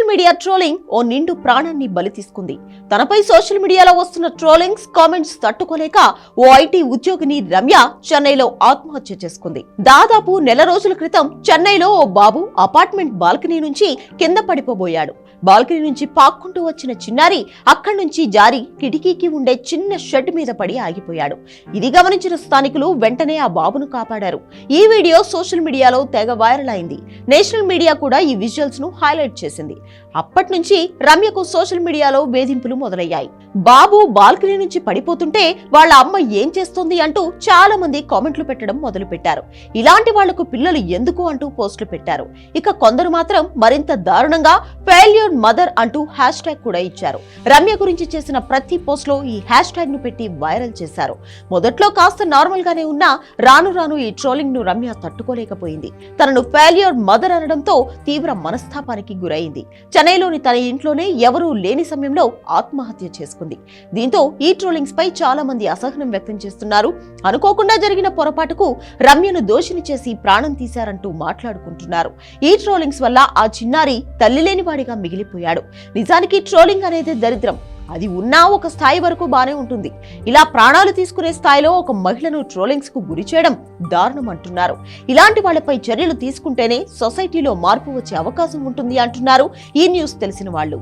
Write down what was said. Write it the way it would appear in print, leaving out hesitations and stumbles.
Social media trolling ఓ నిండు ప్రాణాన్ని బలి తీసుకుంది. తనపై సోషల్ మీడియాలో వస్తున్న ట్రోలింగ్స్, కామెంట్స్ తట్టుకోలేక ఓ ఐటీ ఉద్యోగిని రమ్య చెన్నైలో ఆత్మహత్య చేసుకుంది. దాదాపు నెల రోజుల క్రితం చెన్నైలో ఓ బాబు అపార్ట్మెంట్ బాల్కనీ నుంచి కింద పడిపోబోయాడు. బాల్కనీ నుంచి పాక్కుంటూ వచ్చిన చిన్నారి అక్కడి నుంచి జారి కిటికీకి ఉండే చిన్న షెడ్ మీద పడి ఆగిపోయాడు. ఇది గమనించిన స్థానికులు వెంటనే ఆ బాబును కాపాడారు. ఈ వీడియో సోషల్ మీడియాలో తెగ వైరల్ అయింది. నేషనల్ మీడియా కూడా ఈ విజువల్స్ ను హైలైట్ చేసింది. అప్పటి నుంచి రమ్యకు సోషల్ మీడియాలో వేధింపులు మొదలయ్యాయి. బాబు బాల్కనీ నుంచి పడిపోతుంటే వాళ్ళ అమ్మ ఏం చేస్తోంది అంటూ చాలా మంది కామెంట్లు పెట్టడం మొదలు పెట్టారు. ఇలాంటి వాళ్లకు పిల్లలు ఎందుకు అంటూ పోస్టులు పెట్టారు. ఇక కొందరు మాత్రం మరింత దారుణంగా ఫెయిల్యూర్ మదర్ అంటూ హ్యాష్ ట్యాగ్ కూడా ఇచ్చారు. రమ్య గురించి చేసిన ప్రతి పోస్ట్ లో ఈ హ్యాష్ ట్యాగ్ ను పెట్టి వైరల్ చేశారు. మొదట్లో కాస్త నార్మల్ గానే ఉన్నా రాను రాను ఈ ట్రోలింగ్ ను రమ్య తట్టుకోలేకపోయింది. తనను ఫెయిల్యూర్ మదర్ అనడంతో తీవ్ర మనస్తాపానికి గురైంది. చెన్నైలోని తన ఇంట్లోనే ఎవరూ లేని సమయంలో ఆత్మహత్య చేసుకుంది. దీంతో ఈ ట్రోలింగ్స్ పై చాలా మంది అసహనం వ్యక్తం చేస్తున్నారు. అనుకోకుండా జరిగిన పొరపాటుకు రమ్యను దోషిని చేసి ప్రాణం తీశారంటూ మాట్లాడుకుంటున్నారు. ఈ ట్రోలింగ్స్ వల్ల ఆ చిన్నారి తల్లి లేని వాడిగా మిగిలిపోయాడు. నిజానికి ట్రోలింగ్ అనేది దరిద్రం. అది ఉన్నా ఒక స్థాయి వరకు బానే ఉంటుంది. ఇలా ప్రాణాలు తీసుకునే స్థాయిలో ఒక మహిళను ట్రోలింగ్స్ కు గురి చేయడం దారుణం అంటున్నారు. ఇలాంటి వాళ్లపై చర్యలు తీసుకుంటేనే సొసైటీలో మార్పు వచ్చే అవకాశం ఉంటుంది అంటున్నారు ఈ న్యూస్ తెలిసిన వాళ్ళు.